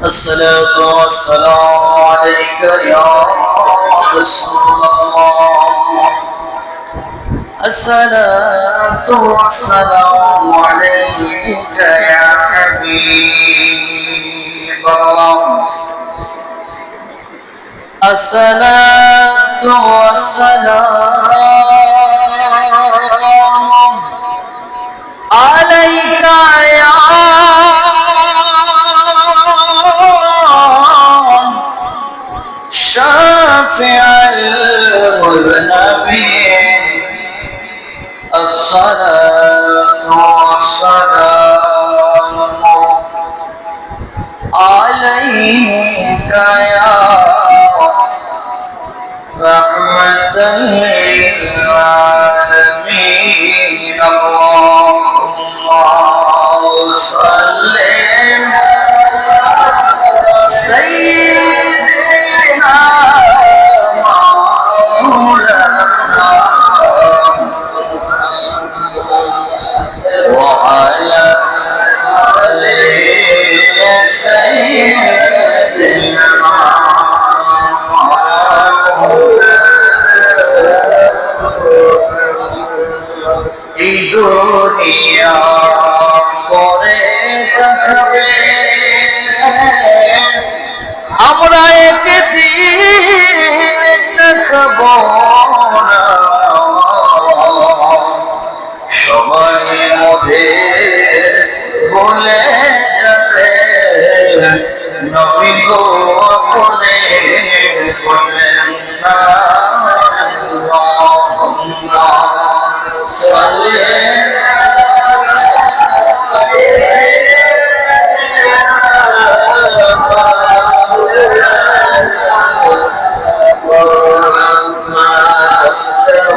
الصلاة والسلام عليك يا رسول الله. الصلاة والسلام عليك يا حبيب الله. الصلاة والسلام عليك يا شافع المذنبين. الصلاة والسلام عليك يا رحمة للعالمين. اللهم صل سيدنا مولانا وعلى آل سيدنا এই দুনিয়া পরে থাকবে, আমরা একদিন থাকব না। সবাই মোদের বলে যাবে, নবী গো বলে বললেন না আল্লাহুম্মা সাল্লি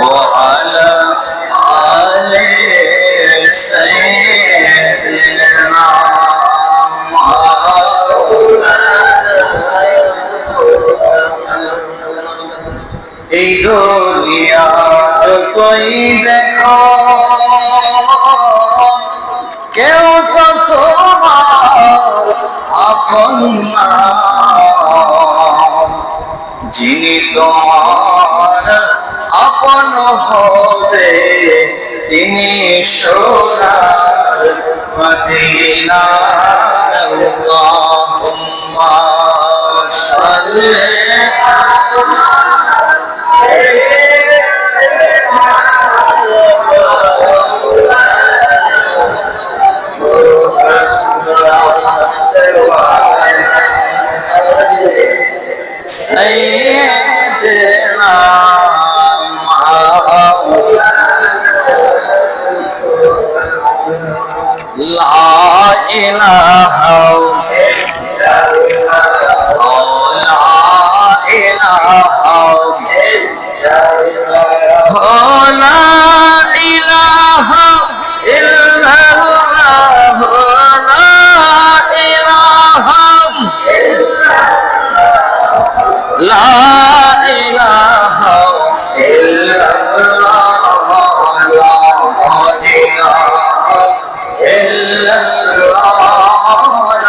وعلى آل سيدنا এই দুনিয়া যতই দেখো, কেউ তো তোমার আপন না। যিনি তোমার আপন হবে, তিনি সোনার মদিনা। আল্লাহুম্মা সাল্লি سيدنا لا إله إلا الله، لا إله إلا الله، لا إله إلا الله، لا إله لا إله إلا الله، لا إله إلا الله، لا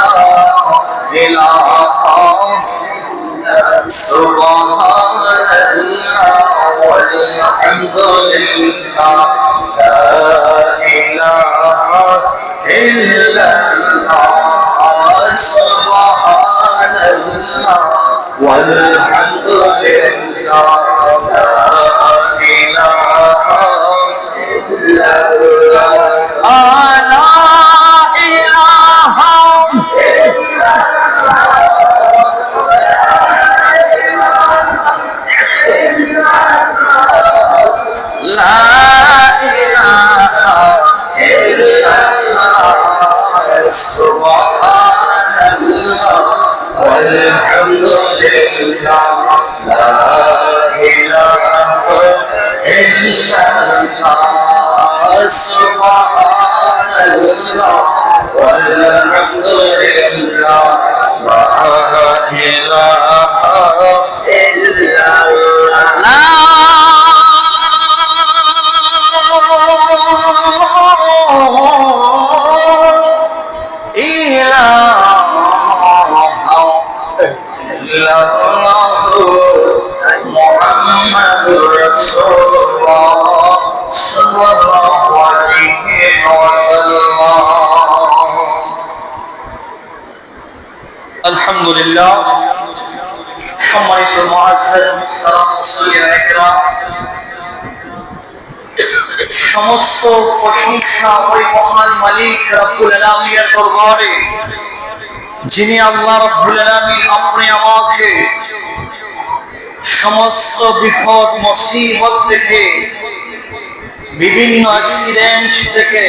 إله سبحان الله والحمد لله، لا إله إلا الله سبحان الله والحمد لله، لا إله إلا الله، لا إله إلا لا إله إلا الله سبحان الله والحمد لله، لا إله إلا الله سبحان الله والحمد لله، لا إله إلا الله. রাসূলুল্লাহ সাল্লাল্লাহু আলাইহি ওয়াসাল্লাম। আলহামদুলিল্লাহ, সম্মানিত মুআজ্জাজ মুহতারাম মুসল্লিন ইকরাম, সমস্ত প্রশংসা ওই মহান মালিক রব্বুল আলামিনের দরবারে, যিনি আল্লাহ রব্বুল আলামিন আপনি আমাকে সমস্ত বিপদ মুসিবত থেকে, বিভিন্ন অ্যাক্সিডেন্ট থেকে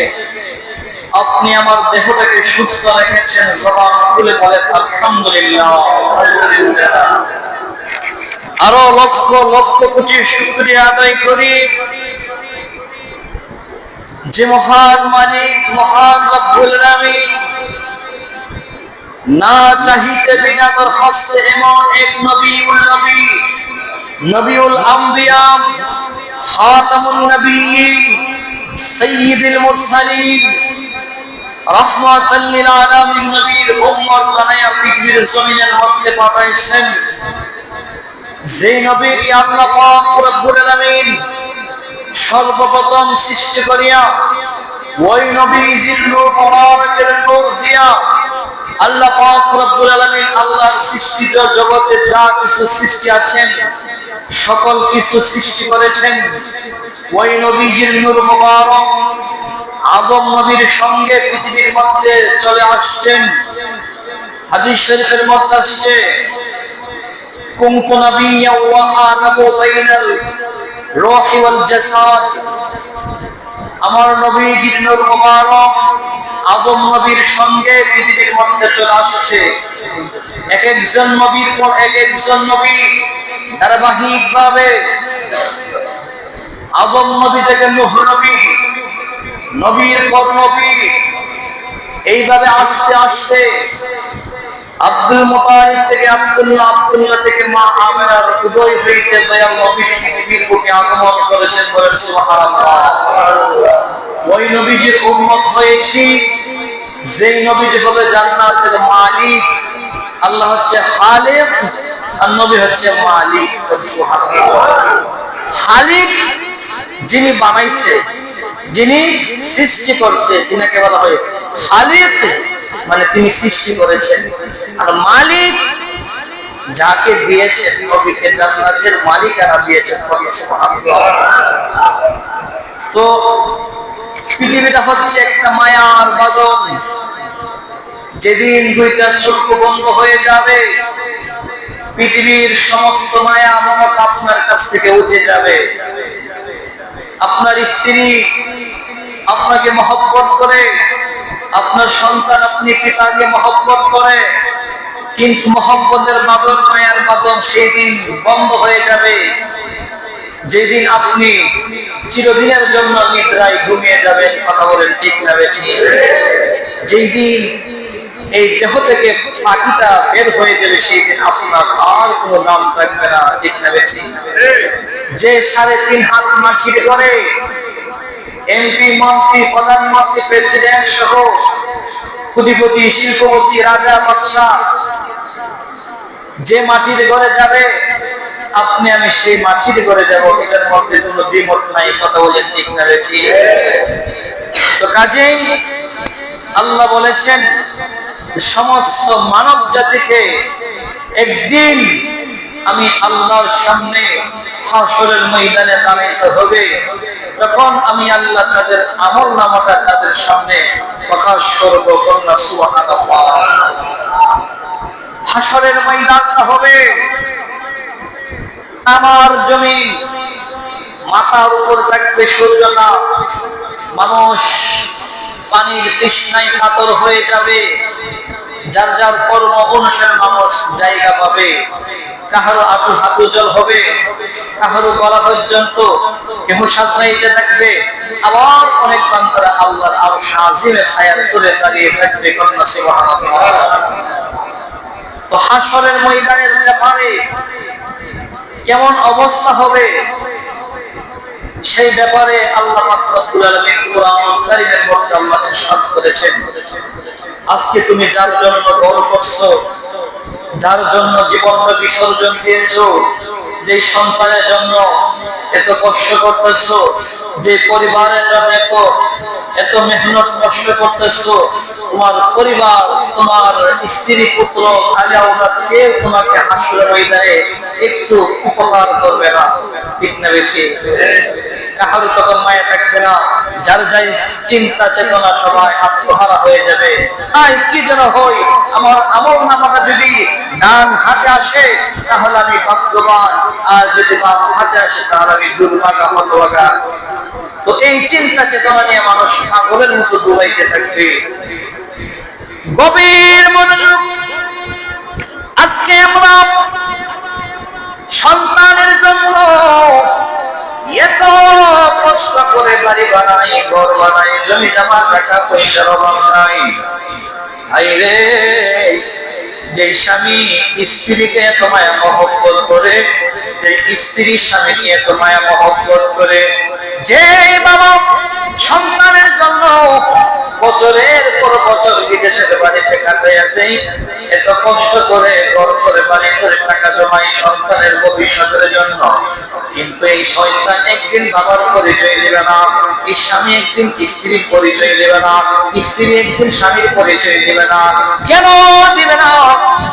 আপনি আমার দেহটাকে সুস্থ রেখেছেন। জবান খুলে বলেন আলহামদুলিল্লাহ। আরো লক্ষ লক্ষ কোটি শুকরিয়া আদায় করি যে মহান মালিক, মহান রব্বুল আলামিন না চাহিতে বিনা দরখাস্তে এমন এক নবীউল নবী, নবীউল আম্বিয়া, খাতামুন নবিয়্যিন, সাইয়্যিদুল মুরসালিন, রাহমাতাল লিল আলামিন নবীর উম্মত বানায়া পৃথিবীর জমিনের মধ্যে পাঠাইছেন। যে নবীকে আল্লাহ পাক রব্বুল আলামিন সর্বপ্রথম সৃষ্টি করিয়া ওই নবীজির নূর মুবারকের নূর দিয়া আল্লাহ পাক রব্বুল আলামিন আল্লাহর সৃষ্টিত জগতে যা কিছু সৃষ্টি আছেন সকল কিছু সৃষ্টি করেছেন। ওই নবীজির নূর মুবারক আদম নবীর সঙ্গে পৃথিবীর মধ্যে চলে আসছেন। হাদিস শরীফের মধ্যে আসছে, কুনতু নাবিয়্যা ওয়া আনাবু বাইনাল রূহি ওয়াল জাসাদ। আমার নবীজির নূর মুবারক আদম নবীর সঙ্গে পৃথিবীর মধ্যে চলে আসছে। এক একজন নবীর পর এক একজন নবী ধারাবাহিকভাবে আদম নবী থেকে নূহ নবী, নবীর পর নবী, এইভাবে আসতে আসতে আব্দুল মুতালিব থেকে আব্দুল্লাহ, আব্দুল্লাহ থেকে মা আমিনার উদয় হইতে দয়াল নবী পৃথিবীর বুকে আগমন করেছেন। বলেন সুবহানাল্লাহ। ওই নবীজির উম্মত হয়েছি, যেই নবীজি হবে জান্নাতের মালিক। আল্লাহ হচ্ছে খালিক আর নবী হচ্ছে মালিক। সুবহানাল্লাহ। খালিক যিনি বানাইছে, যিনি সৃষ্টি করছে, তিনাকে বলা হয় খালিক, মানে তিনি সৃষ্টি করেছেন। আর মালিক যাকে দিয়েছেন, নবীকে জান্নাতের মালিকানা দিয়েছেন। তো পৃথিবীটা হচ্ছে একটা মায়ার বাঁধন। যেদিন দুইটা চক্ষু বন্ধ হয়ে যাবে, পৃথিবীর সমস্ত মায়া মমতা আপনার কাছ থেকে উঠে যাবে। আপনার স্ত্রী আপনাকে মহব্বত করে, আপনার সন্তান আপনি পিতাকে মহব্বত করে, কিন্তু মহব্বতের বাঁধন, মায়ার বাঁধন সেই দিন বন্ধ হয়ে যাবে, যেদিন আপনি চিরদিনের জন্য নিদ্রায় ঘুমিয়ে যাবেন। কথা বলেন ঠিক না বেঠিক? যেই দিন এই দেহ থেকে পাখিটা বের হয়ে যাবে, সেই দিন আপনার আর কোনো দাম থাকবে না। ঠিক না বেঠিক? যে 3.5 হাত মাটির ঘরে এমপি, মন্ত্রী, প্রধানমন্ত্রী, প্রেসিডেন্ট সহ কোটিপতি, শিল্পপতি, রাজা, বাদশাহ যে মাটির ঘরে যাবে, আপনি আমি সেই মাটির ঘরে যাব, এটার মধ্যে কোনো দ্বিমত নাই। কথা বলেন ঠিক না বেঠিক? তো কাজেই আল্লাহ বলেছেন সমস্ত মানব জাতিকে একদিন আমি আল্লাহর সামনে হাসরের ময়দানে দাঁড়াইতে হবে। তখন আমি আল্লাহ তাদের আমল নামাটা তাদের সামনে প্রকাশ করব। কন্যা সুবহানাল্লাহ। হাসরের ময়দানটা হবে আমার জমিন, মাথার উপর থাকবে সূর্যটা, মানুষ পানির তৃষ্ণায় কাতর হয়ে যাবে, যার যার কর্ম অনুসারে মানুষ জায়গা পাবে। কাহারো হাঁটু হাঁটু জল হবে, কাহারো গলা পর্যন্ত, কেহ সাঁতরাইতে থাকবে, আবার অনেক বান্দারা আল্লাহর আরশ আজিমের ছায়ার তলে দাঁড়িয়ে থাকবে। কন্যা সুবহানাল্লাহ। তো হাসরের ময়দানের ব্যাপারে কেমন অবস্থা হবে সেই ব্যাপারে আল্লাহ পাক রব্বুল আলামিন কোরআন কারীমের মধ্যে আল্লাহ ইরশাদ করেছেন, আজকে তুমি যার জন্য গর্ব করছো, যার জন্য জীবনটা বিসর্জন দিয়েছো, যেই সন্তানের জন্য এত কষ্ট করতেছো, যে পরিবারের জন্য এত এত মেহনত কষ্ট করতেছো, তোমার পরিবার, তোমার স্ত্রী পুত্র খাজা ওরা কেউ তোমাকে হাসরের ময়দানে একটু উপকার করবে না, ঠিক না বেশি? কাহারও তখন মায়া থাকবে না, যার যাই চিন্তা চেতনা সবাই আত্মহারা হয়ে যাবে। তাই কি যেন হই, আমার আমল নামাটা যদি ডান হাতে আসে তাহলে আমি ভাগ্যবান, আর যদি বাম হাতে আসে তাহলে আমি দুর্ভাগা হতভাগা। তো এই চিন্তা চেতনা নিয়ে মানুষ পাগলের মতো দৌড়াইতে থাকবে। গভীর মনোযোগ। আজকে আমরা সন্তানের জন্য এত কষ্ট করে বাড়ি বানাই, ঘর বানাই, জমি জমা, টাকা পয়সার অভাব নাই। আইরে, যে স্বামী স্ত্রীকে এত মায়া মহব্বত করে, যে স্ত্রী স্বামীকে এত মায়া মহব্বত করে, যে বাবা সন্তানের জন্য বছরের পর বছর বিদেশের বাড়িতে কাটাইয়া দেয়, এত কষ্ট করে ঘর করে বাড়ি করে টাকা জমাই সন্তানের ভবিষ্যতের জন্য, কিন্তু এই সন্তান একদিন বাবার পরিচয় দেবে না, এই স্বামী একদিন স্ত্রীর পরিচয় দেবে না, স্ত্রী একদিন স্বামীর পরিচয় দেবে না। কেন দিবে না?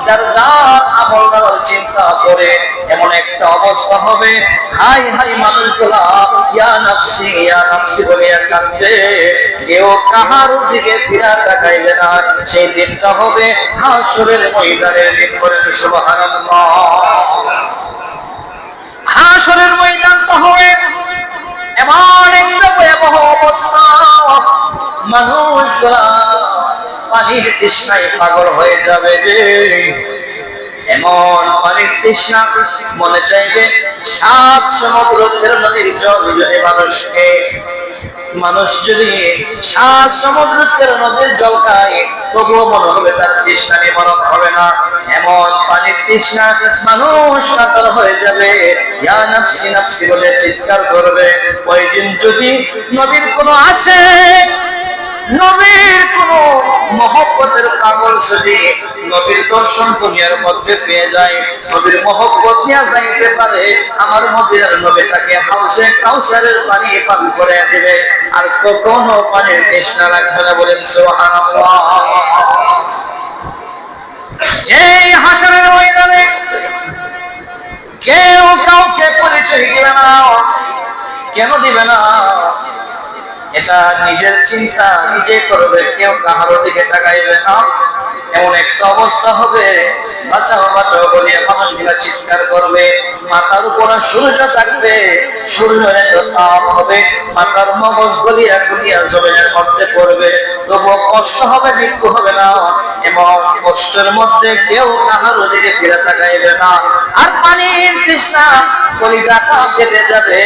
যার যার আমল নামার চিন্তা করে এমন একটা অবস্থা হবে, হাই হাই মানুষগুলা ইয়া নাফসি বলিয়া কাঁদবে, কেউ কাহার দিকে ফিরা তাকাইবে না। সেই দিনটা হবে হাসরের ময়দানের দিন। বলেন সুবহানাল্লাহ। হাসরের ময়দানটা হবে এমন একটা ভয়াবহ অবস্থা, মানুষগুলা পানির তৃষ্ণায় পাগল হয়ে যাবে রে। এমন পানির তৃষ্ণা, মনে চাইবে 7 সমুদ্রের নদীর জল যদি মানুষ যদি 7 সমুদ্রের নদীর জল খায়, তবুও মনে হবে তার তৃষ্ণা নিবারণ হবে না। এমন পানির তৃষ্ণা, মানুষ কাতর হয়ে যাবে, ইয়া নাফসি নাফসি বলে চিৎকার করবে। ওই দিন যদি নবীর কোনো আসে, নবীর কোন মহব্বতের পাগল যদি নবীর দর্শন দুনিয়ার মধ্যে পেয়ে যায়, নবীর মহব্বত নিয়ে যাইতে পারে, আমার মদিনার নবী তাকে হাউসে কাউসারের পানি পান করে দিবে, আর কখনো পানির তৃষ্ণা লাগবে না। বলেন সুবহানাল্লাহ। যেই হাসরের ময়দানে কেউ কাউকে পরিচয় দিবে না। কেন দিবে না? এটা নিজের চিন্তা নিজে করবে, কেউ কাহারো দিকে তাকাইবে না। এমন একটা অবস্থা হবে, বাঁচাও বাঁচাও বলিয়া মানুষগুলা চিৎকার করবে। মাথার উপরে সূর্য থাকবে, সূর্যের তাপ হবে, মাথার মগজ গলিয়া গলিয়া জমিনের মধ্যে পড়বে, তবুও কষ্ট হবে, মৃত্যু হবে না। এমন কষ্টের মধ্যে কেউ কাহারো দিকে ফিরে তাকাইবে না। আর পানির তৃষ্ণা, কলিজাটা ফেটে যাবে,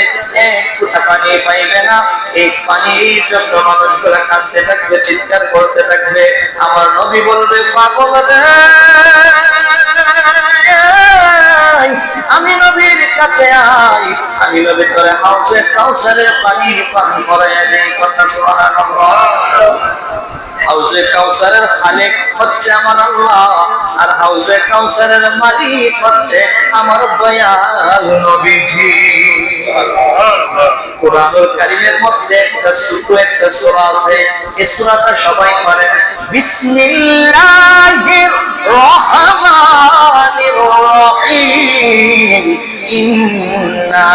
এক ফোঁটা পানি পাইবে না। এই পানির জন্য মানুষগুলা কাঁদতে থাকবে, চিৎকার করতে থাকবে। আমার নবী বলবে, পাগল রে, আমি নবীর কাছে আই, আমি নবী করে হাউসে কাউসারের পানি পান করাইয়া দেই। কথা সুবহানাল্লাহ। হাউসে কাউসারের খালিক হচ্ছে আমার আল্লাহ, আর হাউসে কাউসারের মালিক হচ্ছে আমার দয়াল নবীজি। কোরআনুল কারীমের মধ্যে একটা ছোট একটা সূরা আছে, এই সূরাটা সবাই পারেন। বিসমিল্লাহির রহমানির রহিম। ইন্না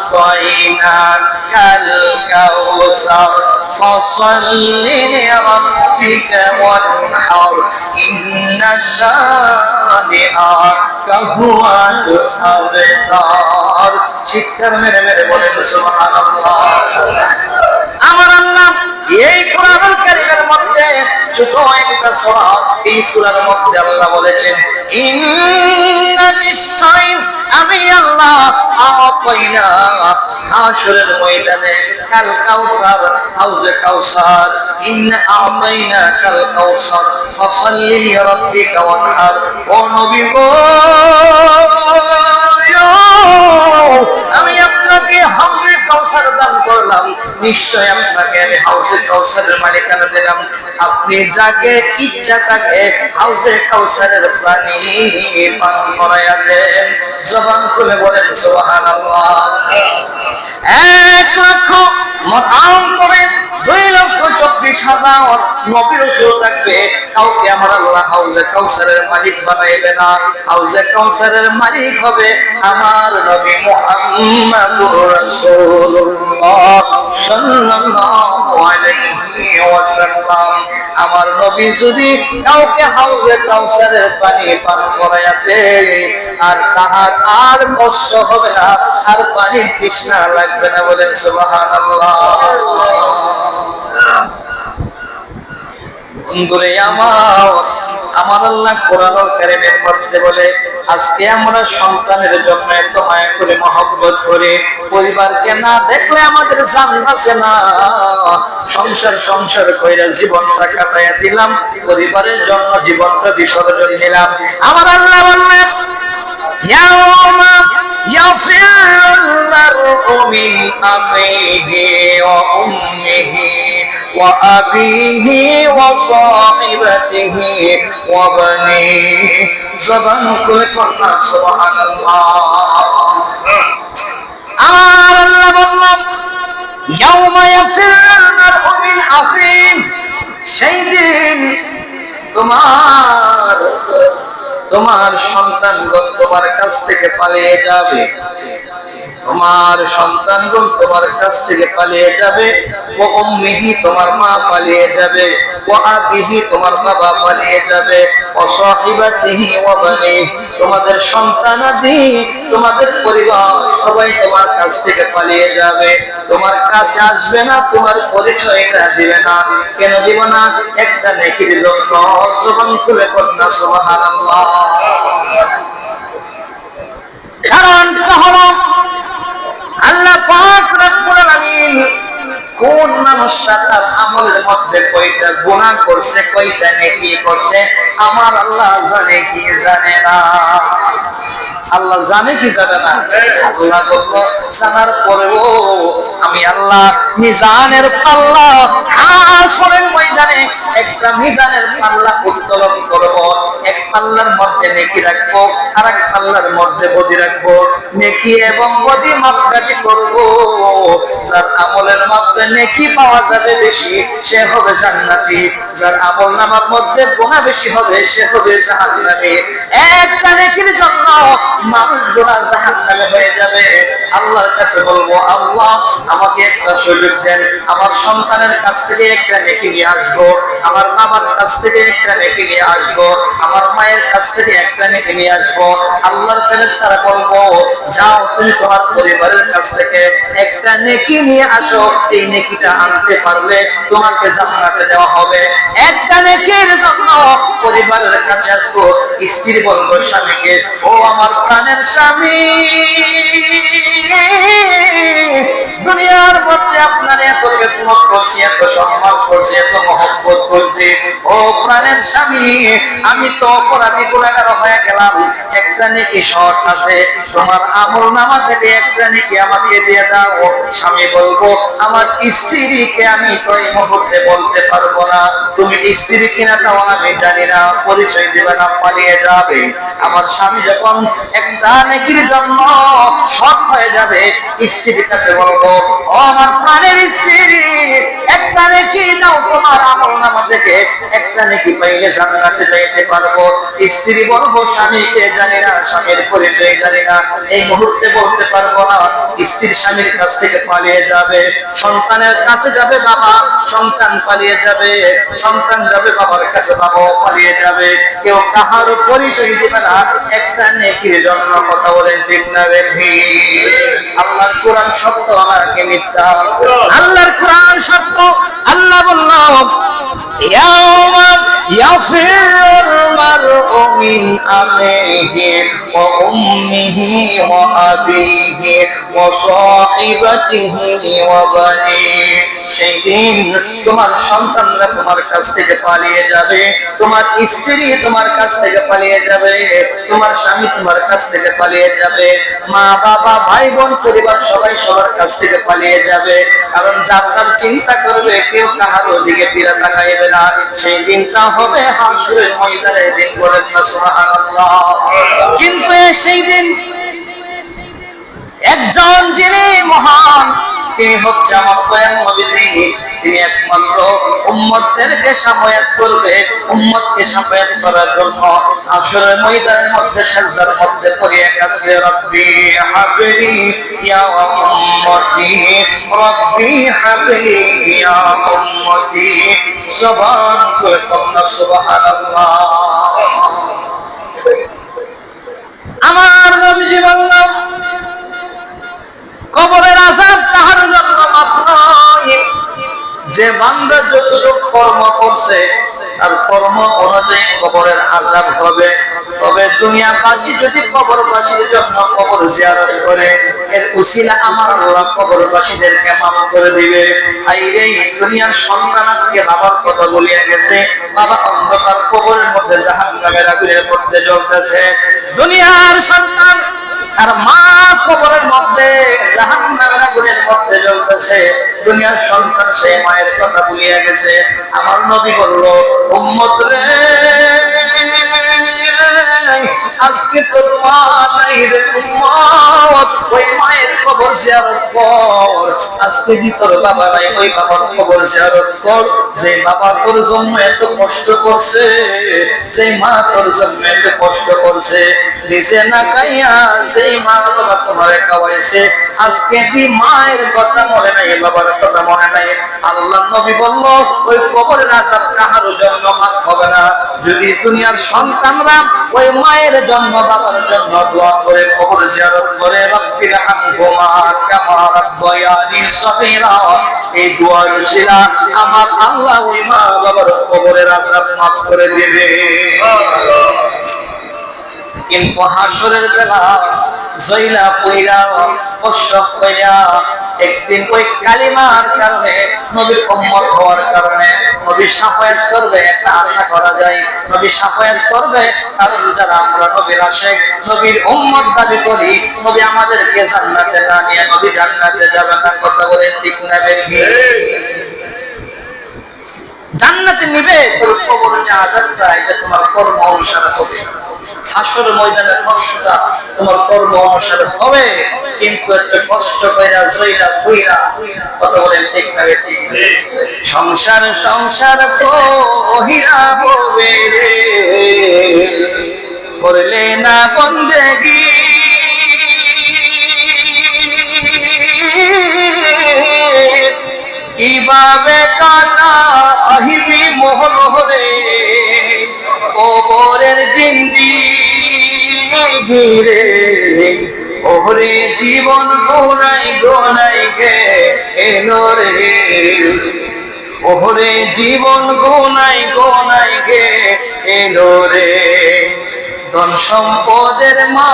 আ'তাইনাকাল কাউসার ফাসাল্লি লিরাব্বিকা ওয়ানহার ইন্না শানিআকা হুয়াল আবতার। চিৎকার মেরে মেরে বলেন সুবহানাল্লাহ। আমার আল্লাহ এই কোরআনুল কারীমের মধ্যে ছোট একটা সূরা, এই সূরার মধ্যে আল্লাহ বলেছেন, ইন্না নিশ্চয় আমি আল্লাহ আ'তাইনা, হাসরের ময়দানে কাল কাউসার, হাউজে কাউসার, ইন্না আ'তাইনা কাল কাউসার ফাসাল্লি লিরাব্বিকা ওয়ানহার। ও নবী গো, আমি আপনাকে হাউজে কাউসার দান করলাম, নিশ্চয় আপনাকে আমি হাউজে কাউসারের মালিকানা দিলাম। আপনি যাকে ইচ্ছা তাকে হাউজে কাউসারের পানি পান করাইয়া দেন। জবান খুলে বলেন সুবহানাল্লাহ। 1 লক্ষ মতাম করে 2,24,000 নবী রাসূল থাকবে, কাউকে আমার আল্লাহ হাউজে কাউসারের মালিক বানাইবে না। হাউজে কাউসারের মালিক হবে আমার নবী মুহাম্মদুর রাসূলুল্লাহ সাল্লাল্লাহু আলাইহি ওয়াসাল্লাম। আমার নবী যদি কাউকে হাউজে কাউসারের পানি পান করাইয়া দেয়, আর তাহার আর কষ্ট হবে না, আর পানির তৃষ্ণা লাগবে না। বলেন সুবহানাল্লাহ। বন্ধুরে আমার আল্লাহ কোরআনুল কারীমের মধ্যে বলে, আজকে আমরা সন্তানের জন্য এত মায়া করে মহব্বত করি, পরিবারকে না দেখলে আমাদের জান বাঁচে না। সংসার কইরা জীবনটা কাটাইয়া দিলাম, পরিবারের জন্য জীবনটা বিসর্জন দিলাম। আমার আল্লাহ বললেন, ইয়াউমা ইয়াফিরুল মারউ মিন আখিহি ওয়া উম্মিহি ওয়া আবিহি ওয়া সাহিবাতিহি ওয়া বানিহি। জবান খুলে পড়না সুবহানাল্লাহ। আমার আল্লাহ বললেন, ইয়াউমা ইয়াফিরুল মারউ মিন আখিহি, সেই দিন তোমার সন্তানগণ তোমার কাছ থেকে পালিয়ে যাবে। তোমার সন্তানগণ তোমার কাছ থেকে পালিয়ে যাবে। ও উম্মিহি, তোমার মা পালিয়ে যাবে। ও আবিহি, তোমার বাবা পালিয়ে যাবে। ও সাহিবাতিহি ওয়া বানিহি, তোমাদের সন্তানাদি, তোমাদের পরিবার সবাই তোমার কাছ থেকে পালিয়ে যাবে। তোমার কাছে আসবে না, তোমার পরিচয়টা দিবে না। কেন দিব না? একটা নেকির জন্য। জবান খুলে কন্যা সুবহানাল্লাহ। কারণটা হলো আল্লাহ পাক রব্বুল আলামিন কোন মানুষটা তার আমলের মধ্যে কয়টা গুনাহ করছে, কয়টা নেকি করছে, আমার আল্লাহ জানে কি জানে না? আল্লাহ জানে কি জানে না? আল্লাহ বলল, জানার পরেও আমি আল্লাহ মিজানের পাল্লা, হাসরের ময়দানে একটা মিজানের পাল্লা উত্তোলন করব। এক পাল্লার মধ্যে নেকি রাখবো, আর এক পাল্লার মধ্যে বদি রাখবো। নেকি এবং বদি মাপকাঠি করব। যার আমলের মধ্যে নেকি পাওয়া যাবে বেশি, সে হবে জান্নাতি। যার আমল নামার মধ্যে গুনাহ বেশি হবে, সে হবে জাহান্নামী। একটা নেকির জন্য মানুষগুলা জাহান্নামে হয়ে যাবে। আল্লাহর কাছে বলবো, আল্লাহ আমাকে একটা সুযোগ দেন, আমার সন্তানের কাছ থেকে একটা নেকি নিয়ে আসবো, আমার বাবার কাছ থেকে একটা নেকি নিয়ে আসবো, আমার মায়ের কাছ থেকে একটা নেকি নিয়ে আসবো। আল্লাহর ফেরেশতারা বলবো, যাও তুমি তোমার পরিবারের কাছ থেকে একটা নেকি নিয়ে আসো। এই নেকিটা আনতে পারলে তোমাকে জান্নাতে দেওয়া হবে। একটা নেকির জন্য পরিবারের কাছে আসবো। স্ত্রী বলবো স্বামীকে, ও আমার প্রাণের স্বামী, দুনিয়ার মধ্যে আপনার এত খেদমত করছি, এত সম্মান করছি, এত মহব্বত করছি। ও প্রাণের স্বামী, আমি তো অপরাধী গুনাহগার হয়ে গেলাম। একটা নেকি শর্ত আছে, তোমার আমলনামা থেকে একটা নেকি আমাকে দিয়ে দাও। স্বামী বলবো, আমার স্ত্রীকে আমি তো এই মুহূর্তে বলতে পারবো না, তুমি স্ত্রী কিনা তাও আমি জানি না, পরিচয় দিবে না, পালিয়ে যাবে। আমার স্বামী যখন একটা নেকির জন্য শর্ত হয়ে যাবে, স্ত্রীর কাছে বলবো, ও আমার প্রাণের স্ত্রী, একটা নেকি দাও, তোমার আমলনামা থেকে একটা নেকি পাইলে জান্নাতে যাইতে পারবো। স্ত্রী বলবো, স্বামীকে জানি না, স্বামীর পরিচয় জানি না, এই মুহূর্তে বলতে পারবো না। স্ত্রীর স্বামীর কাছ থেকে পালিয়ে যাবে। সন্তানের কাছে যাবে বাবা, সন্তান পালিয়ে যাবে। সন্তান যাবে বাবার কাছে, বাবাও পালিয়ে যাবে। কেউ কাহারও পরিচয় দিবে না, একটা নেকির জন্য। কথা বলেন ঠিক না বেঠি? আল্লাহর কোরআন সত্য, আমাকে মিথ্যা? আল্লাহর কোরআন সত্য। আল্লাহ বলল, ইয়াউমা ইয়াফিরুল المرء من أخيه وأمه وأبيه وصاحبته وبنيه সেই দিন তোমার সন্তানরা তোমার কাছ থেকে পালিয়ে যাবে, তোমার স্ত্রী তোমার কাছ থেকে পালিয়ে যাবে, তোমার স্বামী তোমার কাছ থেকে পালিয়ে যাবে, মা বাবা ভাই বোন পরিবার সবাই সবার কাছ থেকে পালিয়ে যাবে। কারণ যার চিন্তা করবে কেউ কাহার ওদিকে ফিরে তাকাইবে না। সেই দিনটা হবে হাসরের ময়দানের দিন, বলেন না সুবহানাল্লাহ। কিন্তু সেই দিন একজন যিনি মহান, তিনি হচ্ছে আমার দয়াল নবীজি। তিনি একমাত্র উম্মতদেরকে সাফায়াত করবে, উম্মতকে সাফায়াত করার জন্য হাসরের ময়দানের মধ্যে সিজদার মধ্যে পড়ে কাঁদবে, রব্বি হাবলি ইয়া উম্মতি, রব্বি হাবলি ইয়া উম্মতি। জবান করে পড়না সুবহানাল্লাহ। আমার নবীজি বললেন, কবরের আযাব তাহার জন্য মাফ নয়, যে বান্দা যতটুকু কর্ম করছে তার কর্ম অনুযায়ী কবরের আযাব হবে। তবে দুনিয়াবাসী যদি কবরবাসীর জন্য কবর জিয়ারত করে, এর উসিলা আমার আল্লাহ কবরবাসীদেরকে মাফ করে দিবে। আইরে দুনিয়ার সন্তান আজকে বাবার কথা বলিয়া গেছে, বাবা অন্ধকার কবরের মধ্যে জাহান্নামের আগুনের মধ্যে জ্বলতেছে। দুনিয়ার সন্তান আর মা কবরের মধ্যে জাহান্নামের আগুনের মধ্যে জ্বলতেছে। দুনিয়ার সন্তান সেই মায়ের কথা ভুলিয়া গেছে। আমার নবী বলল, উম্মত রে, আজকে তোর মা নাই রে উম্মত, ওই মায়ের কবর জিয়ারত কর। আজকে দি তোর বাবা নাই, ওই বাবার কবর জিয়ারত কর। যে বাবা তোর জন্য এত কষ্ট করছে, যে মা তোর জন্য এত কষ্ট করছে, নিজে না খাইয়া সেই মা বাবা তোমার খাওয়াইছে, আজকে দি মায়ের কথা মনে নাই, বাবার কথা মনে নাই। আল্লাহ নবী বলল, ওই কবরের আযাব কাহার জন্য মাফ হবে না। যদি দুনিয়ার সন্তানরা ওই মায়ের জন্য বাবার জন্য দোয়া করে কবর জিয়ারত করে, রব্বির হামহুমা কামা রাব্বায়ানি সগীরা, এই দোয়ার উসিলা আমার আল্লাহ ওই মা বাবার কবরের আযাব মাফ করে দিবে। কিন্তু হাসরের বেলা জয়লা পয়লা কষ্ট কইরা একদিন ওই কালিমার কারণে, নবীর উম্মত হওয়ার কারণে নবী শাফায়াত করবে, একটা আশা করা যায় নবী শাফায়াত করবে। কারণ যারা আমরা নবীর আশিক, নবীর উম্মত দাবি করি, নবী আমাদেরকে জান্নাতে না নিয়ে নবী জান্নাতে যাবে না। কথা বলেন ঠিক না বেশি? জান্নাতে নিবে, তোর কবরে যে আযাবটা, এটা তোমার কর্ম অনুসারে হবে। হাসরের ময়দানের কষ্টটা তোমার কর্ম অনুসারে হবে, কিন্তু একটু কষ্ট কইরা জয়লা ফুইরা। কথা বলেন ঠিক না বেশি? সংসার সংসার কহিরা হবে রে, করলে না বন্দেগী, কিভাবে কাটা আহিবি মোহরে, কবরের জিন্দেগি রে, ওরে জীবন গোনাই গোনাই গে এলো রে, ওরে জীবন গোনাই গোনাই গে এলো রে। ধন সম্পদের মা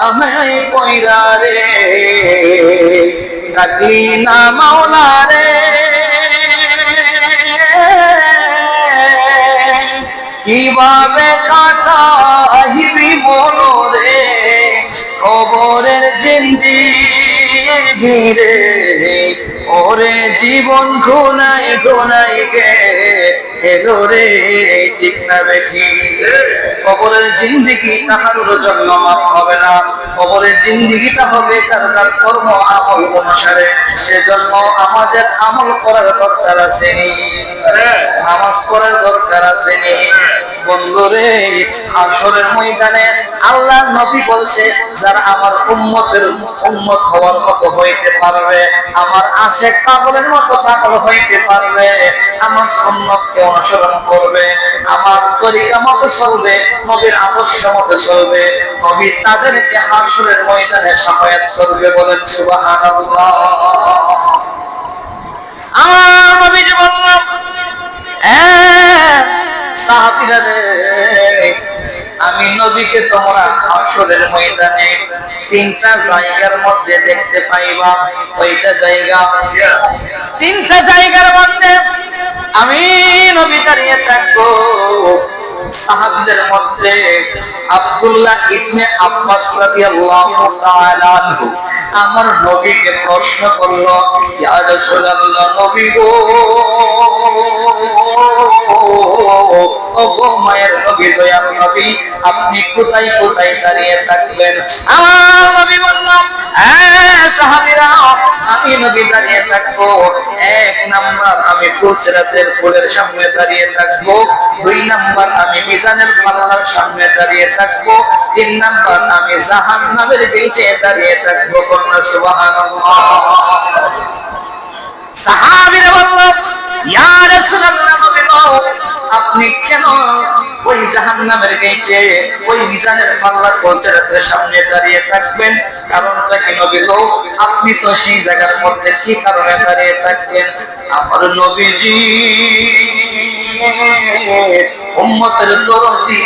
আমায় পয়রা রে, ডাকলি না মাওলা রে, কিভাবে কাটাইবি মনরে, কবরের জিন্দেগি রে, ওরে জীবন গোনাই গোনাই গে এলো রে। ঠিক না বেঠি? কবরের জিন্দেগি কাহারুর জন্য মাফ হবে না। কবরের জিন্দেগিটা হবে তার তার কর্ম আমল অনুসারে। সেজন্য আমাদের আমল করার দরকার আছে নি, নামাজ পড়ার দরকার আছে নি। বন্ধুরে, হাসরের ময়দানে আল্লাহ নবী বলছে, যারা আমার উম্মতের উম্মত হওয়ার মতো হইতে পারবে, আমার আশিক পাগলের মতো পাগল হইতে পারবে, আমার সুন্নতকে অনুসরণ করবে, আমার তরিকা মতো চলবে, নবীর আদর্শ মতো চলবে, নবী তাদেরকে হাসরের ময়দানে শাফায়াত করবে। বলেন সুবহানাল্লাহ। আমার নবীজি বললেন, সাহাবীরা রে, আমি নবীকে তোমরা হাসরের ময়দানে তিনটা জায়গার মধ্যে দেখতে পাইবা। কয়টা জায়গা? তিনটা জায়গার মধ্যে আমি নবী দাঁড়িয়ে থাকবো। সাহাবীদের মধ্যে আব্দুল্লাহ ইবনে আব্বাস রাদিয়াল্লাহু তাআলা আনহু আমার নবীকে প্রশ্ন করলো, ইয়া রাসূলুল্লাহ, নবী গো, ওগো মায়ের নবী, দয়ার নবী, আপনি কোথায় কোথায় দাঁড়িয়ে থাকবেন? আমার নবী বলল, হ্যাঁ সাহাবীরা, আমি নবী দাঁড়িয়ে থাকবো, এক নাম্বার আমি ফুলসিরাতের ফুলের সামনে দাঁড়িয়ে থাকবো, দুই নাম্বার আমি মিজানের পাল্লার সামনে দাঁড়িয়ে থাকবো, তিন নাম্বার আমি জাহান্নামের গেটে দাঁড়িয়ে থাকবো। সুবহানাল্লাহ। সাহাবীরা বলল, ইয়া রাসূলুল্লাহ, আপনি কেন ওই জাহান্নামের গেটে ওই মিজানের পাল্লার ফুলসিরাতের সামনে দাঁড়িয়ে থাকবেন? কারণটা কি নবী গো? আপনি তো সেই জায়গার মধ্যে কি কারণে দাঁড়িয়ে থাকবেন? আমার নবীজি উম্মতের দরদি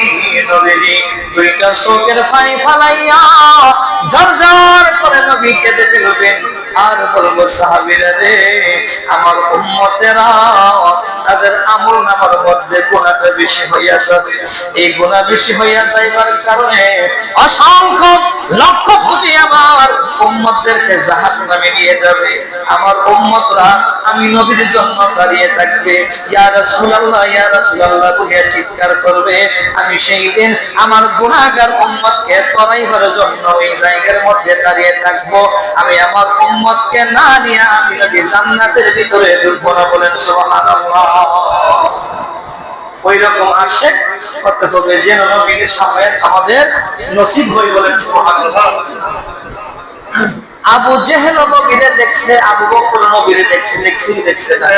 নবীজি দুইটা চোখের ফাই ফালাইয়া ঝরঝর করে নবী কেঁদে ফেলবেন আর বলবো, সাহাবীরা রে, আমার উম্মতেরা তাদের আমল নামার মধ্যে গুনাহটা বেশি হইয়া যাবে। এই গুনাহ বেশি হইয়া যাইবার কারণে অসংখ্য লক্ষ কোটি আমার উম্মতদেরকে জাহান্নামে নিয়ে যাবে। আমার উম্মতরা আমি নবীর জন্য দাঁড়িয়ে থাকবে, ইয়া রাসূলুল্লাহ, ইয়া রাসূলুল্লাহ বলে চিৎকার করবে। আমি সেই দিন আমার গুনাহগার উম্মতকে তরাইবার জন্য ওই জায়গার মধ্যে দাঁড়িয়ে থাকবো। আমি আমার উম্মতকে না নিয়ে আমি নবী জান্নাতের ভিতরে ঢুকবো না। বলেন সুবহানাল্লাহ। ওই রকম আশিক করতে হবে যেন নবীর সামনে আমাদের নসিব হয়। বলেন সুবহানাল্লাহ। আবু জেহেল নবীরে দেখছে, আবু বকর নবীরে দেখছে না।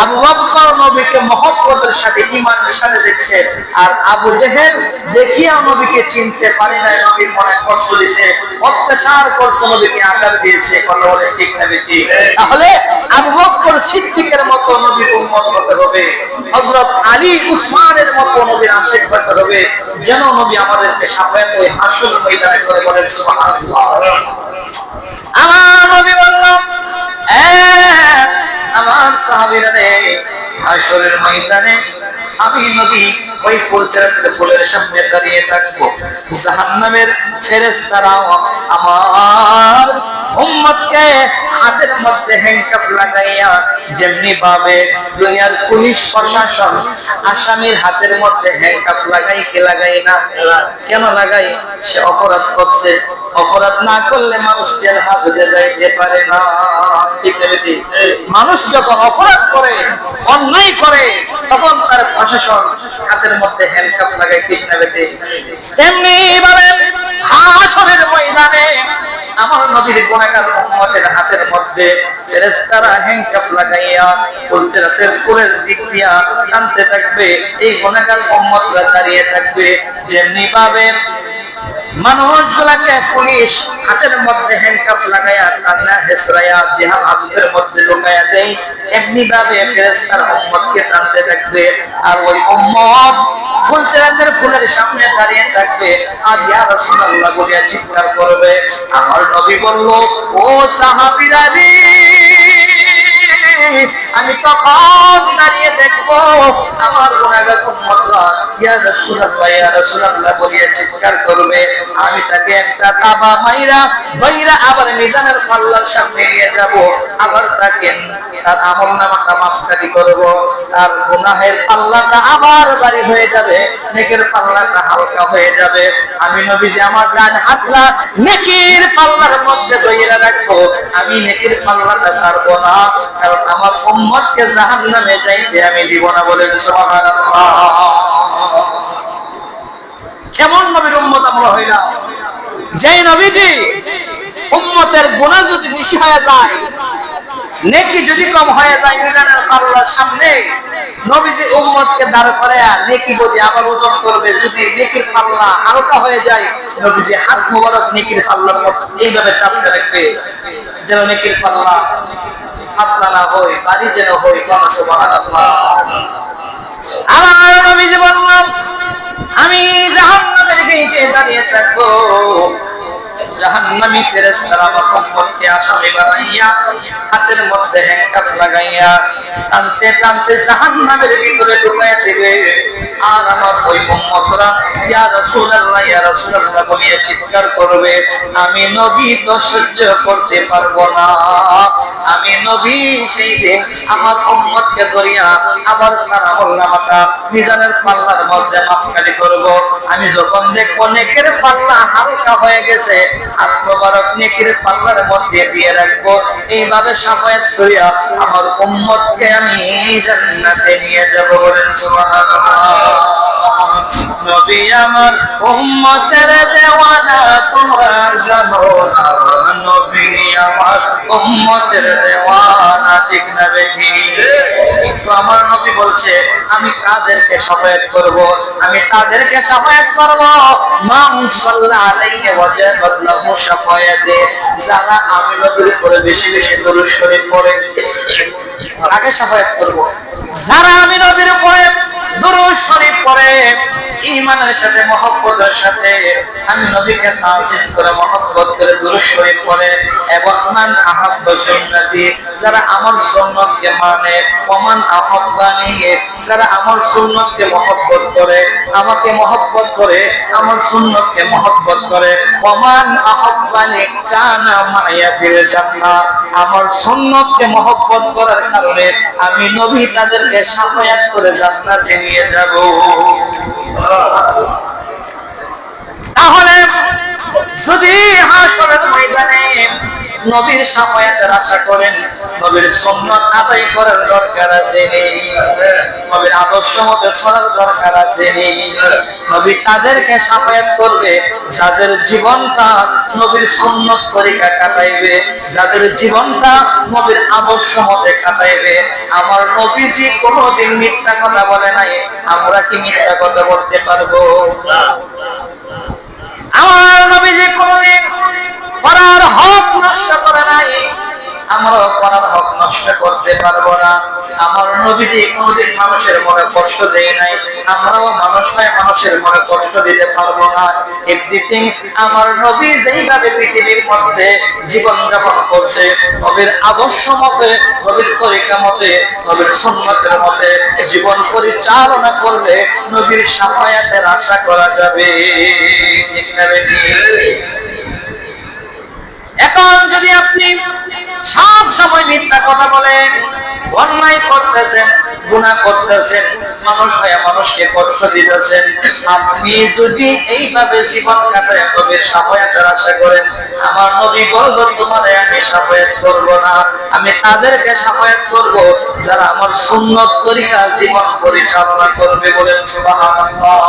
আবু বকর নবীকে মহব্বতের সাথে, ঈমানের সাথে দেখছে, আর আবু জেহেল দেখিয়া নবীকে চিনতে পারে না। নবীর মনে কষ্ট দিয়েছে, অত্যাচার করছে, নবীকে আঘাত দিয়েছে। কথা বলে ঠিক না বেঠিক? তাহলে আবু বকর সিদ্দিকের মতো নবীর উম্মত হতে হবে, হযরত আলী উসমানের মতো নবীর আশিক হতে হবে, যেন নবী আমাদেরকে সাফায়াত ওই হাসর ময়দানে করে। বলেন সুবহানাল্লাহ। আমার নবী বলল, আমার সাহাবীরা রে, হাসরের ময়দানে আমি নবী ওই ফুলসিরাতের ফুলের সামনে দাঁড়িয়ে থাকবো। জাহান্নামের ফেরেশতারাও আমার উম্মতকে হাতের মধ্যে হ্যান্ডকাফ লাগাইয়া, যেমনি ভাবে দুনিয়ার পুলিশ প্রশাসন আসামির হাতের মধ্যে হ্যান্ডকাফ লাগাই কে লাগাই না? কেন লাগাই? সে অপরাধ করছে। অপরাধ না করলে মানুষ জেল হাজতে যাইতে পারে না। ঠিক না বেটি? মানুষ যখন অপরাধ করে, অন্যায় করে, তখন তার প্রশাসন হাতের মধ্যে হ্যান্ডকাফ লাগাই। ঠিক না বেটি? তেমনি ভাবে হাসরের ময়দানে আমার নবীর গুনাহগার উম্মতের হাতের মধ্যে ফেরেশতারা হ্যান্ডকাফ লাগাইয়া ফুলসিরাতের ফুলের দিক দিয়া টানতে থাকবে। এই গুনাহগার উম্মতরা দাঁড়িয়ে থাকবে। যেমনি ভাবে মানুষগুলাকে পুলিশ হাতের মধ্যে হ্যান্ডকাফ লাগাইয়া টানা হেসরাইয়া জিহাল হাজতের মধ্যে লুকাইয়া দেয়, এমনি ভাবে ফেরেশতারা উম্মতকে টানতে থাকবে। আর ওই উম্মত ফুলসিরাতের ফুলের সামনে দাঁড়িয়ে থাকবে আর ইয়া রাসূলুল্লাহ বলে চিৎকার করবে। আমার নবী বলল, ও সাহাবীরা রে, আমি তখন দাঁড়িয়ে দেখবো আমার গুনাহগার উম্মতরা ইয়া রাসূলুল্লাহ, ইয়া রাসূলুল্লাহ বলে চিৎকার করবে। আমি তাকে একটা তাবা মাইরা বইরা আবার মিজানের পাল্লার সামনে নিয়ে যাব, আবার তাকে তার আমলনামাটা মাফকারি করব। তার গুনাহের পাল্লাটা আবার ভারী হয়ে যাবে, নেকির পাল্লাটা হালকা হয়ে যাবে। আমি নবীজি আমার ডান হাতটা নেকির পাল্লার মধ্যে ধইরা রাখবো। আমি নেকির পাল্লাটা ছাড়বো না, কারণ আমার উম্মতকে জাহান্নামে যাইতে আমি দিব না। বলেন সুবহানাল্লাহ। কেমন নবীর উম্মত আমরা হইলাম? যে নবীজি উম্মতের গুনাহ যদি বেশি হয়ে যায়, নেকি যদি কম হয়ে যায়, মিজানের পাল্লার সামনে নবীজি উম্মতকে দাঁড় করায়া নেকি বদি আবার ওজন করবে। যদি নেকির পাল্লা হালকা হয়ে যায়, নবীজি হাত মোবারক নেকির পাল্লার মধ্যে এইভাবে চাপতে রাখবে, যেন নেকির পাল্লা পাতলা না হয়, বাড়ি যেন হয়। সুবহানাল্লাহ। আমার নবীজি বললাম, আমি জাহান্নামের যে দাঁড়িয়ে থাকবো, জাহান্নামী ফেরেশতারা আমার উম্মতকে আসামি বানাইয়া হাতের মধ্যে হ্যান্ডকাফ লাগাইয়া টানতে টানতে জাহান্নামের ভিতরে ঢুকাইয়া দিবে। আর আমার ওই উম্মতরা ইয়া রাসূলুল্লাহ ইয়া রাসূলুল্লাহ বলিয়া চিৎকার করবে, আমি নবী তো সহ্য করতে পারবো না। আমি নবী সেই দিন আমার উম্মতকে ধরিয়া আবার তার আমলনামাটা মিজানের পাল্লার মধ্যে মাপকাঠি করব। আমি যখন দেখবো নেকের পাল্লা হালকা হয়ে গেছে, হাত মোবারক নেকির পাল্লার মধ্যে দিয়ে রাখবো। এইভাবে সাফায়াত করিয়া আমার উম্মতকে আমি জান্নাতে নিয়ে যাব। বলেন সুবহানাল্লাহ। নবী আমার উম্মতের দেওয়ানা তোমরা জানো না, নবী আমার উম্মতের দেওয়ানা, ঠিক না বেশি? কিন্তু আমার নবী বলছে আমি কাদেরকে সাফায়াত করব? আমি তাদেরকে সাফায়াত করব মান সাল্লাল্লাহু আলাইহি ওয়া সাল্লাম সাফায়াতে, যারা আমি নবীর উপরে বেশি বেশি দরুদ শরীফ পড়ে। আগে সাফায়াত করব যারা আমি নবীর উপরে দরুদ শরীফ পড়ে, ঈমানের সাথে মহব্বতের সাথে আমি নবীকে তাজিম করে মহব্বত করে দরুদ শরীফ পড়ে। এবং মান আহাব্বা সুন্নতি, যারা আমার সুন্নতকে মানে, ওমান আহাব্বানি, যারা আমার সুন্নতকে মহব্বত করে, আমাকে মহব্বত করে, আমার সুন্নতকে মহব্বত করে, ওমান আহাব্বানি কানা মাইয়া ফিল জান্নাহ, আমার সুন্নতকে মহব্বত করার কারণে আমি নবী তাদেরকে সাফায়াত করে জান্নাতে নিয়ে যাব। তাহলে যদি হাসরের ময়দানে নবীর সাফায়াতের আশা করেন, নবীর সুন্নাত আদায় করার দরকার আছে নেই? নবীর আদর্শ মতে চলার দরকার আছে নেই? নবী তাদেরকে সাফায়াত করবে যাদের জীবনটা নবীর সুন্নাত তরিকা কাটাইবে, যাদের জীবনটা নবীর আদর্শ মতে কাটাইবে। আমার নবীজি কোনোদিন মিথ্যা কথা বলে নাই, আমরা কি মিথ্যা কথা বলতে পারবো? আমার নবীজি কোনোদিন পরার হক নষ্ট করে নাই, আমরাও পরার হক নষ্ট করতে পারবো না। আমার নবীজি কোনোদিন মানুষের মনে কষ্ট দেয় নাই, আমরাও মানুষ নয় মানুষের মনে কষ্ট দিতে পারবো না। একদিন আমার নবী যেইভাবে পৃথিবীর মধ্যে জীবন যাপন করছে, নবীর আদর্শ মতে, নবীর তরিকা মতে, নবীর সুন্নতের মতে জীবন পরিচালনা করলে নবীর সাফায়াতের আশা করা যাবে, ঠিক না বেশি? এখন যদি আপনি সব সময় মিথ্যা কথা বলেন, অন্যায় করতেছেন, গুনাহ করতেছেন, মানুষ হয়ে মানুষকে কষ্ট দিতেছেন, আপনি যদি এইভাবে জীবন কাটায় নবীর সাফায়াতের আশা করেন, আমার নবী বলবো তোমারে আমি সাফায়াত করব না, আমি তাদেরকে সাফায়াত করব যারা আমার সুন্নত তরিকা জীবন পরিচালনা করবে। বলেন সুবহানাল্লাহ।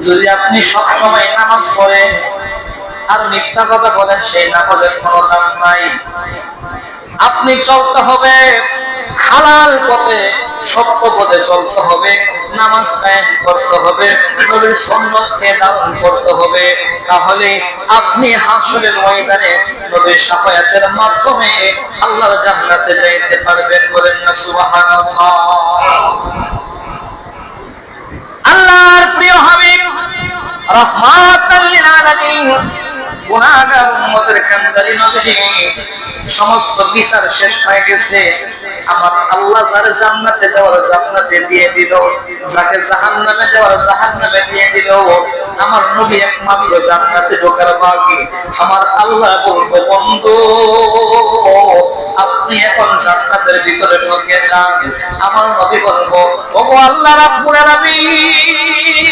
যদি আপনি সব সময় নামাজ পড়েন আর মিথ্যা কথা বলেন, সেই নামাজের কোনো দাম নাই। আপনি চলতে হবে হালাল পথে, সত্য পথে চলতে হবে, নামাজ কায়েম করতে হবে, নবীর সুন্নতকে ধারণ করতে হবে। তাহলে আপনি হাসরের ময়দানে নবীর সাফায়াতের মাধ্যমে আল্লাহর জান্নাতে যাইতে পারবেন। বলেন না সুবহানাল্লাহ। আল্লাহর প্রিয় হাবিব রাহমাতাল লিল আলামিন গুনাহগার উম্মতের কান্দারি নবী, সমস্ত বিচার শেষ হয়ে গেছে। আমার আল্লাহ যারে জান্নাতে দেওয়ার জান্নাতে দিয়ে দিল, যাকে জাহান্নামে দেওয়ার জাহান্নামে দিয়ে দিল। আমার নবী একমাত্র জান্নাতে ঢোকার বাকি। আমার আল্লাহ বলবো বন্ধু আপনি এখন জান্নাতের ভিতরে ঢুকে যান। আমার নবী বলবো ওগো আল্লাহ রাব্বুল আলামিন,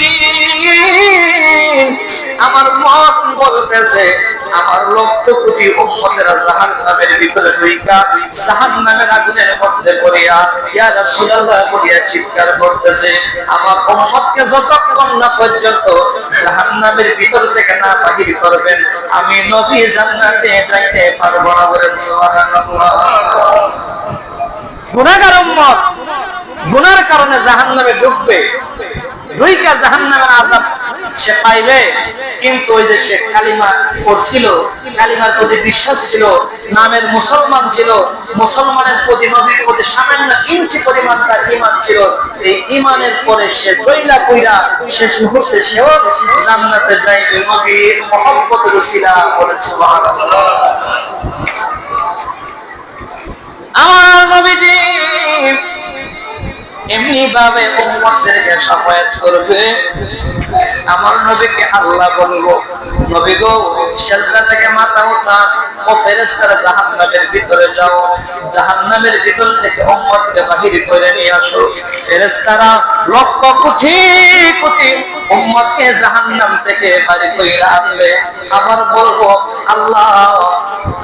আমার মন বলতেছে আমার লক্ষ কোটি উম্মতেরা জাহান্নামের ভিতরে ঢুইকা জাহান্নামের আগুনের মধ্যে পড়িয়া ইয়া রাসূলুল্লাহ বলিয়া চিৎকার করতেছে। আমার উম্মতকে যতক্ষণ না পর্যন্ত জাহান্নামের ভিতর থেকে না বাহির করবেন, আমি নবী জান্নাতে যাইতে পারবো না। বলেন সুবহানাল্লাহ। গুনাহগার উম্মত গুনার কারণে জাহান্নামে ঢুকবে, ঢুইকা জাহান্নামের আযাব সে পাইবে, কিন্তু ওই যে সে কালিমা পড়ছিল, কালিমার প্রতি বিশ্বাস ছিল, নামের মুসলমান ছিল, মুসলমানের প্রতি নবীর প্রতি সামান্য ইঞ্চি পরিমাণ তার ঈমান ছিল, এই ঈমানের পরে সে জয়লা কইরা শেষ মুহূর্তে সেও জান্নাতে যাইবে নবীর মহব্বতের উসিলা করে। সুবহানাল্লাহ। আমার নবীজি এমনি ভাবে উম্মতদেরকে সাফায়াত করবে। আমার নবীকে আল্লাহ বলবো, নবী গো সিজদা থেকে মাথা উঠান, ও ফেরেশতারা জাহান্নামের ভিতরে যাও, জাহান্নামের ভিতর থেকে উম্মতকে বাহির করে নিয়ে আসো। ফেরেশতারা লক্ষ কোটি কোটি উম্মতকে জাহান্নাম থেকে বাহির করে আনবে। আবার বলবো আল্লাহ,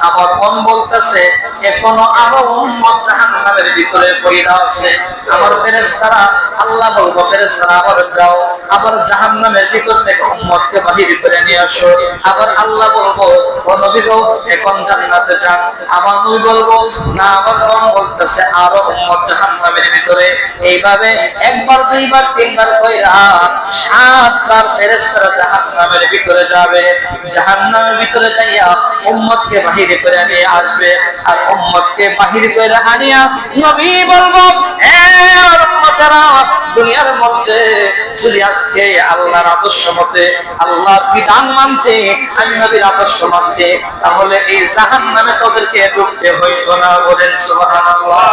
আমার মন বলতেছে এখনো আরো উম্মত জাহান্নামের ভিতরে পড়ে আছে। আমার ফেরেশতারা আল্লাহ বলবো, ফেরেশতারা আবার যাও, আবার জাহান্নামের ভিতর থেকে উম্মতকে বাহির করে নিয়ে আসো। আবার আল্লাহ বলবো, ও নবী গো এখন জান্নাতে যান। আমার নবী বলবো না, আমার মন বলতেছে আরো উম্মত জাহান্নামের ভিতরে। এইভাবে একবার দুইবার তিনবার কইরা 7 বার ফেরেশতারা জাহান্নামের ভিতরে যাবে। জাহান্নামের ভিতরে যাইয়া উম্মতকে বাহির করে নিয়ে আসবে। আর উম্মতকে বাহির করে আনিয়া নবী বলবো, এ উম্মতেরা, দুনিয়ার মধ্যে যদি আজকে আল্লাহর আদর্শ মতে, আল্লাহর বিধান মানতে, আমি নবীর আদর্শ মানতে, তাহলে এই জাহান্নামে তোদেরকে ঢুকতে হইতো না। বলেন সুবহানাল্লাহ।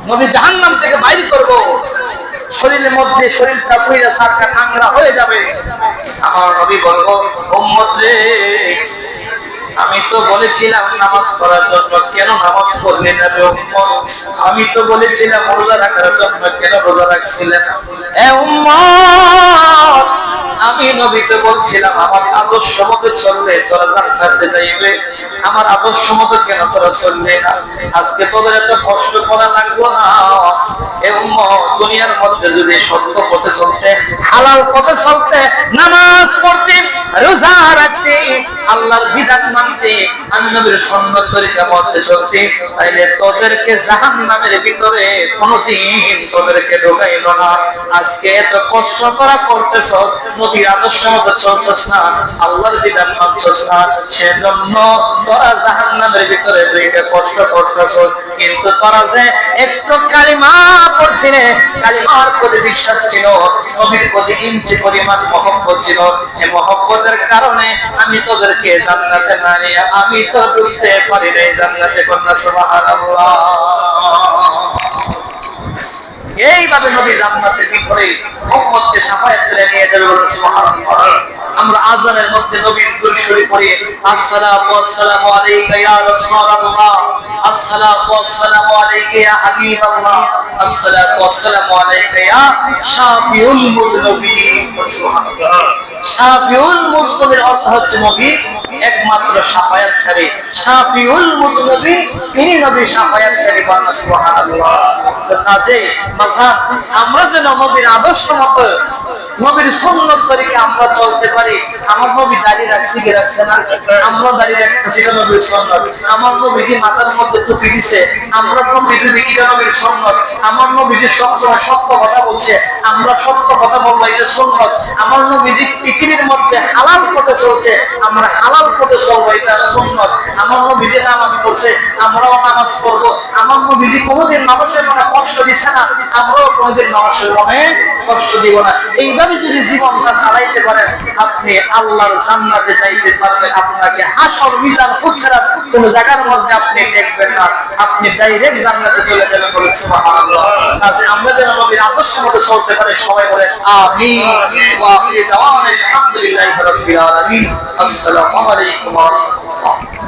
নবী জাহান্নাম থেকে বাইরে করব, শরীরের মধ্যে শরীরটা ফুইরা সারকা কাংরা হয়ে যাবে। আমার নবী বলবো, উম্মত রে, আমি তো বলেছিলাম নামাজ পড়ার জন্য, কেন নামাজ পড়লে না? আমি তো বলেছিলাম রোজা রাখার জন্য, কেন রোজা রাখছিলেন? এ উম্মত, আমি নবী তো বলছিলাম আমার আদর্শ মতো চললে তোরা জান্নাতে যাইবে, আমার আদর্শ মতো কেন তোরা চললে না? আজকে তোদের এত কষ্ট করা লাগলো না। এ উম্মত, দুনিয়ার মধ্যে যদি সত্য পথে চলতে, হালাল পথে চলতে, নামাজ পড়তে, রোজা রাখতে, আল্লাহর বিধান মানতে, আমি নবীর সুন্নাত তরিকা মতে চলতে, তাইলে তোদেরকে জাহান্নামের ভিতরে কোনোদিন তোদেরকে ঢোকাইল না। আজকে এত কষ্ট করা করতেছ, নবীর আদর্শ মতো চলছস না, আল্লাহর বিধান মানছস না, সেজন্য তোরা জাহান্নামের ভিতরে ঢুকে কষ্ট করতেছ। কিন্তু তোরা যে একটু কালিমা পড়ছিলে, কালিমার প্রতি বিশ্বাস ছিল, নবীর প্রতি ইঞ্চি পরিমাণ মহব্বত ছিল, এই মহব্বতের কারণে আমি তোদেরকে জান্নাতে না নিয়ে আমি তো ঢুকতে পারি নাই জান্নাতে। কন্যা সুবহানাল্লাহ। এইভাবে নবী জান্নাতের ভিতরে উম্মতকে শাফায়াত করে নিয়ে যাবে। বলেন সুবহানাল্লাহ। আমরা আযানের মধ্যে নবীর দুরূদ শরীফ পড়ি, আসসালাতু ওয়াসসালামু আলাইকা ইয়া রাসূলুল্লাহ, আসসালাতু ওয়াসসালামু আলাইকা ইয়া হাবিবাল্লাহ, আসসালাতু ওয়াসসালামু আলাইকা ইয়া শাফিউল মুযনিবিন। সুবহানাল্লাহ। শাফিউল মুযনিবিন অর্থ হচ্ছে নবী একমাত্র শাফায়াতকারী। শাফিউল মুযনিবিন, তিনি নবী শাফায়াতকারী। বলেন সুবহানাল্লাহ। তো কাজেই আমরা যেন নবীর আদর্শ মতো, নবীর সুন্নাত তরিকা আমরা চলতে পারি। আমার নবী দাড়ি রাখছে কি রাখছে না? আমরা দাড়ি রাখতেছি, এটা নবীর সুন্নাত। আমার নবী যে মাথার মধ্যে টুপি দিছে, আমরা টুপি দিই, এটা নবীর সুন্নাত। আমার নবী যে সবসময় সত্য কথা বলছে, আমরা সত্য কথা বলবো, এটা সুন্নাত। আমার নবী যে পৃথিবীর মধ্যে হালাল পথে চলছে, আমরা হালাল পথে চলবো, এটা সুন্নাত। আমার নবী যে নামাজ পড়ছে, আমরাও নামাজ পড়বো। আমার নবী যে কোনোদিন মানুষের মনে কষ্ট দিচ্ছে না, আমরাও কোনোদিন মানুষের মনে কষ্ট দিব না। এইভাবে যদি জীবনটা চালাইতে পারেন, আপনি আল্লাহর জান্নাতে যাইতে পারবেন। আপনাকে হাসর মিজান ফুটছাড়া কোন জায়গার মধ্যে আপনি দেখবেন না, আপনি ডাইরেক্ট জান্নাতে চলে যাবেন। বলেন সুবহানাল্লাহ। আজ আমরা যেন নবীর আদর্শ মতো চলতে পারি, সবাই বলে আমিন। ওয়া আখিরু দাওয়ানা আলহামদুলিল্লাহি রাব্বিল আলামিন। আসসালামু আলাইকুম ওয়া রাহমাতুল্লাহ।